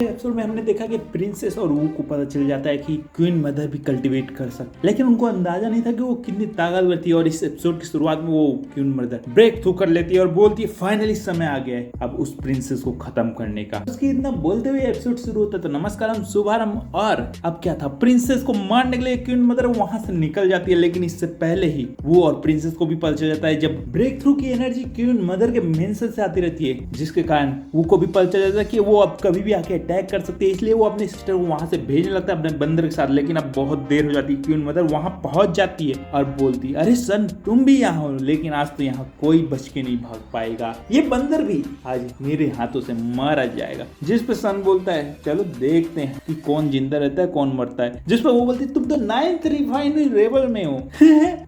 Episode में हमने देखा कि प्रिंसेस और वू को पता चल जाता है कि क्वीन मदर भी कल्टीवेट कर सकती, लेकिन उनको अंदाजा नहीं था कि वो कितनी ताकतवर थी। और इस एपिसोड की शुरुआत में वो क्वीन मदर ब्रेक थ्रू कर लेती है और बोलती है फाइनली समय आ गया है अब उस प्रिंसेस को खत्म करने का। उसकी इतना बोलते हुए एपिसोड शुरू होता है। तो नमस्कारम शुभारंभ। और अब क्या था, प्रिंसेस को मारने के लिए क्वीन मदर वहां से निकल जाती है, लेकिन इससे पहले ही वो और प्रिंसेस को भी पता चल जाता है जब ब्रेक थ्रू की एनर्जी क्वीन मदर के मेंशन से आती रहती है, जिसके कारण वो को भी पता चल जाता है कि वो अब कभी भी आके अटैक कर सकती है। इसलिए वो अपने सिस्टर को वहां से भेजने लगता है अपने बंदर के साथ। लेकिन अब बहुत देर हो जाती है। क्वीन मदर वहां पहुंच जाती है और बोलती है अरे सन तुम भी यहाँ हो, लेकिन आज तो यहाँ कोई बच के नहीं भाग पाएगा, ये बंदर भी आज मेरे हाथों से मारा जाएगा। जिस पे सन बोलता है चलो देखते हैं कि कौन जिंदा रहता है कौन मरता है। जिस पे वो बोलती है तुम तो 9th रिफाइनरी रेबल में हो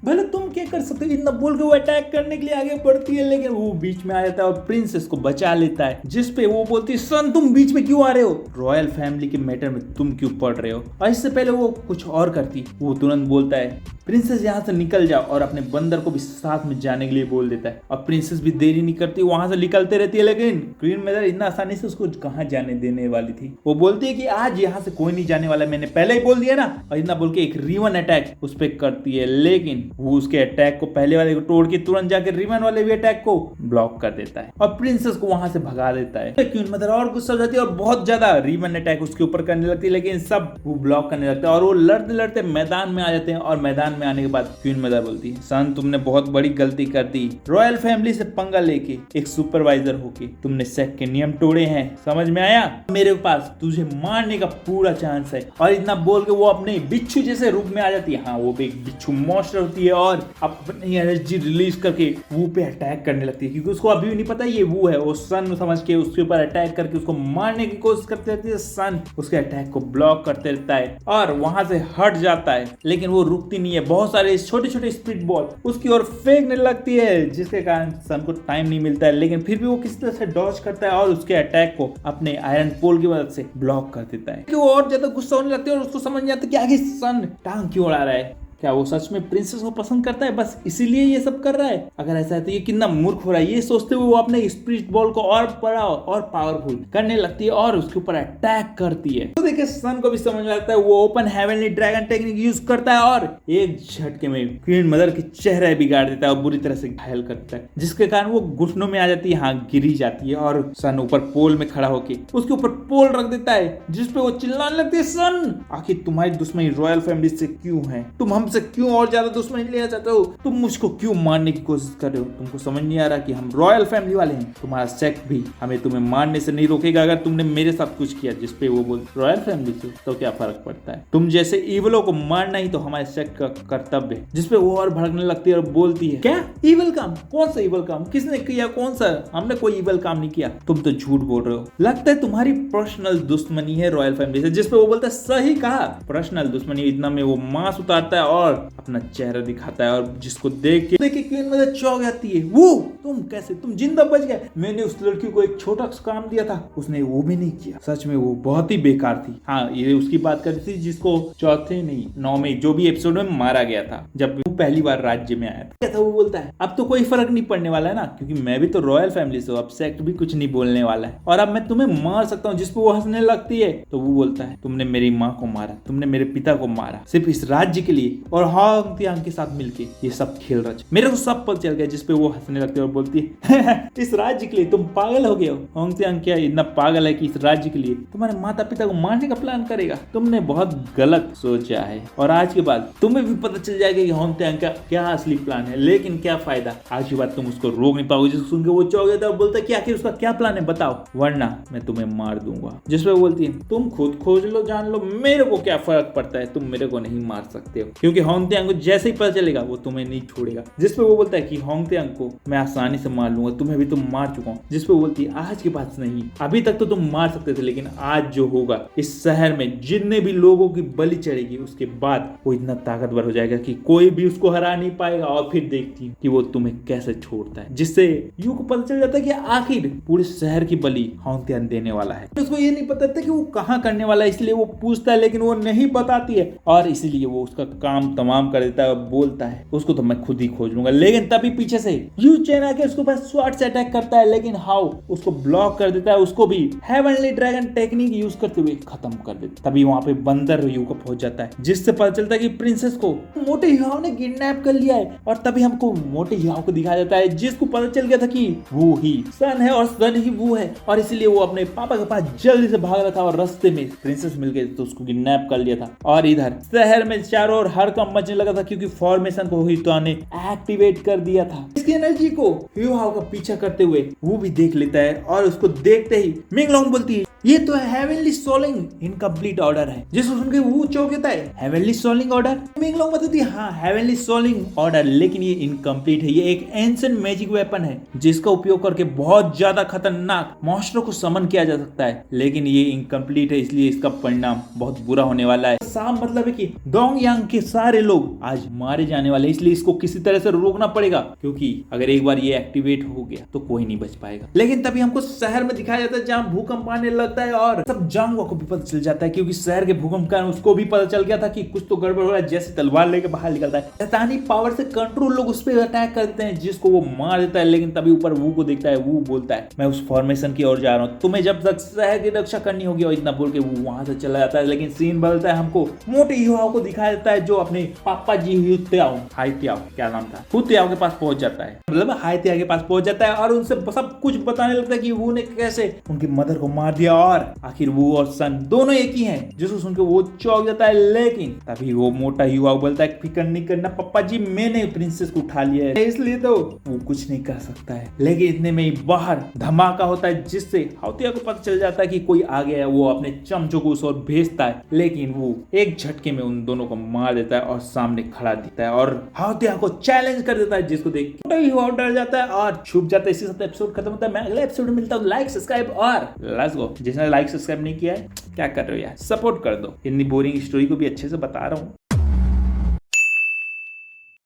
भले तुम क्या कर सकते हो। इतना बोल के वो अटैक करने के लिए आगे बढ़ती है, लेकिन वो बीच में आ जाता है और प्रिंसेस को बचा लेता है। जिस पे वो बोलती है सन तुम बीच में क्यों आ रहे हो, रॉयल फैमिली के मैटर में तुम क्यों पढ़ रहे हो। और इससे पहले वो कुछ और करती, वो तुरंत बोलता है प्रिंसेस यहाँ से निकल जाओ और अपने बंदर को भी साथ में जाने के लिए बोल देता है। और प्रिंसेस भी देरी नहीं करती, वहां से निकलते रहती है। लेकिन क्वीन मदर इतना आसानी से उसको कहाँ जाने देने वाली थी। वो बोलती है कि आज यहाँ से कोई नहीं जाने वाला, मैंने पहले ही बोल दिया ना। और इतना बोल के एक रिवन अटैक उस पर करती है, लेकिन वो उसके अटैक को पहले वाले को तोड़ के तुरंत जाकर रिवन वाले भी अटैक को ब्लॉक कर देता है और प्रिंसेस को वहां से भगा देता है। क्वीन मदर और गुस्सा हो जाती है और बहुत ज्यादा रिवन अटैक उसके ऊपर करने लगती है, लेकिन सब वो ब्लॉक करने लगता है और वो लड़ते लड़ते मैदान में आ जाते हैं। और मैदान में आने के बाद क्वीन मदर बोलती है सन तुमने बहुत बड़ी गलती कर दी, रॉयल फैमिली से पंगा लेके एक सुपरवाइजर होके तुमने सेक के नियम तोड़े हैं, समझ में आया। मेरे पास तुझे मारने का पूरा चांस है। और इतना बोल के वो अपने बिच्छू जैसे रूप में आ जाती है। हाँ वो भी एक बिच्छू मॉन्स्टर होती है और अपनी एनर्जी रिलीज करके वो पे अटैक करने लगती है, क्योंकि उसको अभी भी नहीं पता ये वो है। वो सन समझ के उसके ऊपर अटैक करके उसको मारने की कोशिश करती रहती है। सन उसके अटैक को ब्लॉक करते रहता है और वहां से हट जाता है, लेकिन वो रुकती नहीं है। बहुत सारे छोटे छोटे स्पीड बॉल उसकी ओर फेंकने लगती है, जिसके कारण सन को टाइम नहीं मिलता है। लेकिन फिर भी वो किसी तरह से डॉज करता है और उसके अटैक को अपने आयरन पोल की मदद से ब्लॉक कर देता है। वो और ज्यादा गुस्सा होने लगती है और उसको समझ नहीं आता कि आगे सन टांग क्यों उड़ा रहा है। क्या वो सच में प्रिंसेस को पसंद करता है, बस इसीलिए ये सब कर रहा है। अगर ऐसा है तो ये कितना मूर्ख हो रहा है। ये सोचते हुए वो अपने स्पिरिट बॉल को और बड़ा और पावरफुल करने लगती है और उसके ऊपर अटैक करती है। तो देखिए सन को भी समझ में लगता है। वो open heavenly dragon technique use करता है और एक झटके में क्वीन मदर की चेहरा बिगाड़ देता है और बुरी तरह से घायल करता है, जिसके कारण वो घुटनों में आ जाती है, हाँ गिरी जाती है। और सन ऊपर पोल में खड़ा होके उसके ऊपर पोल रख देता है, जिसपे वो चिल्लाने लगती है सन आखिर तुम्हारी दुश्मनी रॉयल फैमिली से क्यों है, तुम हमसे क्यों और ज्यादा दुश्मनी लेना चाहते हो, तुम मुझको क्यों मारने की कोशिश कर रहे हो, तुमको समझ नहीं आ रहा कि हम रॉयल फैमिली वाले हैं, तुम्हारा सेक्ट भी हमें तुम्हें मारने से नहीं रोकेगा अगर तुमने मेरे साथ कुछ किया। जिसपे वो बोल रॉयल फैमिली से तो क्या फर्क पड़ता है, तुम जैसे इवलों को मारना ही तो हमारे सेक्ट का कर्तव्य है। जिसपे वो और भड़कने लगती है और बोलती है क्या इवल काम, कौन सा इवल काम, किसने किया, कौन सा, हमने कोई इवल काम नहीं किया, तुम तो झूठ बोल रहे हो, लगता है तुम्हारी पर्सनल दुश्मनी है रॉयल फैमिली से। जिसपे वो बोलता है सही कहा, पर्सनल दुश्मनी। इतना में वो मांस उतारता है और अपना चेहरा दिखाता है और जिसको देख के क्वीन मदर चौंक जाती है। वो तुम कैसे, तुम जिंदा बच गए, मैंने उस लड़की को एक छोटा सा काम दिया था, उसने वो भी नहीं किया, सच में वो बहुत ही बेकार थी। हाँ ये उसकी बात कर रही थी जिसको चौथे नहीं 9वें जो भी एपिसोड में मारा गया था जब वो पहली बार राज्य में आया था। क्या था वो बोलता है अब तो कोई फर्क नहीं पड़ने वाला है ना, क्योंकि मैं भी तो रॉयल फैमिली से हूँ, अब सेक्ट भी कुछ नहीं बोलने वाला है और अब मैं तुम्हें मार सकता हूँ। जिसपे वो हंसने लगती है तो वो बोलता है तुमने मेरी माँ को मारा, तुमने मेरे पिता को मारा सिर्फ इस राज्य के लिए और हांग तियांग के साथ मिलके ये सब खेल रच, मेरे को सब पता चल गया। जिसपे वो हंसने लगती है और बोलती है इस राज्य के लिए तुम पागल हो गए हो, हांग तियांग क्या इतना पागल है कि इस राज्य के लिए तुम्हारे माता पिता को मारने का प्लान करेगा, तुमने बहुत गलत सोचा है और आज के बाद तुम्हें भी पता चल जाएगा कि हांग तियांग का क्या असली प्लान है। लेकिन क्या फायदा, आज के बाद तुम उसको रोक नहीं पाओगे। जिसको सुन के वो चौंक जाता है और बोलता है कि आखिर उसका क्या प्लान है बताओ, वरना मैं तुम्हें मार दूंगा। जिसपे वो बोलती है तुम खुद खोज लो जान लो, मेरे को क्या फर्क पड़ता है, तुम मेरे को नहीं मार सकते हो, क्योंकि हांग तियांग को जैसे ही पता चलेगा वो तुम्हें नहीं छोड़ेगा। जिसपे वो बोलता है कि हांग तियांग को मैं आसानी से मार लूंगा, तुम्हें भी तुम मार चुका हूं। जिसपे वो बोलती है आज के बाद नहीं, अभी तक तो तुम मार सकते थे, लेकिन आज जो होगा इस शहर में जितने भी लोगों की बलि चढ़ेगी उसके बाद वो इतना ताकतवर हो जाएगा कि कोई भी उसको हरा नहीं पाएगा। और फिर देखती है कि वो तुम्हें कैसे छोड़ता है, जिससे यू को पता चल जाता है कि आखिर पूरे शहर की बलि हांग तियांग देने वाला है। उसको ये नहीं पता था कि वो कहाँ करने वाला है, इसलिए वो पूछता है लेकिन वो नहीं बताती है और इसीलिए वो उसका काम काम तमाम कर देता है और बोलता है उसको तो मैं खुद ही खोज लूंगा। लेकिन तभी पीछे से यू चेन आके उसके पास स्वॉर्ड से अटैक करता है, लेकिन हाउ उसको ब्लॉक कर देता है, उसको भी हेवनली ड्रैगन टेक्निक यूज करते हुए खत्म कर देता। तभी वहां पे बंदर यू को पहुंच जाता है, जिससे पता चलता है कि प्रिंसेस को मोटे युवाओं ने किडनैप कर लिया है। और तभी हमको मोटे युवाओं को दिखाया जाता है, जिसको पता चल गया था कि वो ही सन है और सन ही वो है, और इसलिए वो अपने पापा के पास जल्दी से भाग रहा था और रास्ते में प्रिंसेस मिल गई तो उसको किडनैप कर लिया था। और इधर शहर में चारों ओर हड़कंप मचने लगा था, क्योंकि फॉर्मेशन को हुईतो ने एक्टिवेट कर दिया था। इसकी एनर्जी को युवाओं का पीछा करते हुए वो भी देख लेता है, और उसको देखते ही मिंगलोंग बोलती है ये तो हेवनली सोलिंग इनकम्प्लीट ऑर्डर है, जिसको सुन के वो चौंक जाता है। Heavenly soling order? मिंगलोंग बताती है हाँ हेवनली सोलिंग ऑर्डर, लेकिन ये इनकम्प्लीट है। ये एक एंशिएंट मैजिक वेपन है जिसका उपयोग करके बहुत ज्यादा खतरनाक मॉन्स्टरों को समन किया जा सकता है, लेकिन ये इनकम्प्लीट है, इसलिए इसका परिणाम बहुत बुरा होने वाला है। साफ मतलब है कि डोंग यांग के सारे लोग आज मारे जाने वाले, इसलिए इसको किसी तरह से रोकना पड़ेगा, क्योंकि अगर एक बार ये एक्टिवेट हो गया तो कोई नहीं बच पाएगा। लेकिन तभी हमको शहर में दिखाया जाता है जहाँ भूकंप आने लगता है, और सब जानवरों को भी पता चल जाता है, क्योंकि शहर के भूकंप का उसको भी पता चल गया था कि कुछ तो गड़बड़ हो रहा है। जैसे तलवार लेके बाहर निकलता है, शैतानी पावर से कंट्रोल लोग उस पर अटैक कर देते हैं, जिसको वो मार देता है। लेकिन तभी ऊपर वू को देखता है, वो बोलता है मैं उस फॉर्मेशन की ओर जा रहा हूँ, तुम्हें जब तक शहर की रक्षा करनी होगी, और इतना बोल के वो वहां से चला जाता है। लेकिन सीन बदलता है, हमको मोटे युवाओं को दिखाया जाता है जो अपने पापा जी हाई त्याओ क्या नाम था, हु त्याओ के पास पहुंच जाता है, मतलब हाई त्याओ के पास पहुंच जाता है, और उनसे सब कुछ बताने लगता है कि वो ने कैसे उनकी मदर को मार दिया, और आखिर वो और सन दोनों एक ही हैं, जिसको सुनकर वो चौंक जाता है। लेकिन तभी वो मोटा युवा बोलता है फिक्र नहीं करना पापा जी, मैंने प्रिंसेस को उठा लिया है, इसलिए तो वो कुछ नहीं कर सकता है। लेकिन इतने में ही बाहर धमाका होता है, जिससे हाउतिया को पता चल जाता है कि कोई आ गया है। वो अपने चमचों को उस ओर भेजता है, लेकिन वो एक झटके में उन दोनों को मार देता है और सामने खड़ा दिखता है, और हाउतिया को चैलेंज कर देता है, जिसको देख मोटा युवा डर जाता है और छुप जाता है। इसी साथ एपिसोड खत्म होता है। मैं अगले एपिसोड में मिलता हूँ। लाइक सब्सक्राइब और लेट्स गो। जिसने लाइक सब्सक्राइब नहीं किया है क्या कर रहे हो यार, सपोर्ट कर दो। इतनी बोरिंग स्टोरी को भी अच्छे से बता रहा हूँ।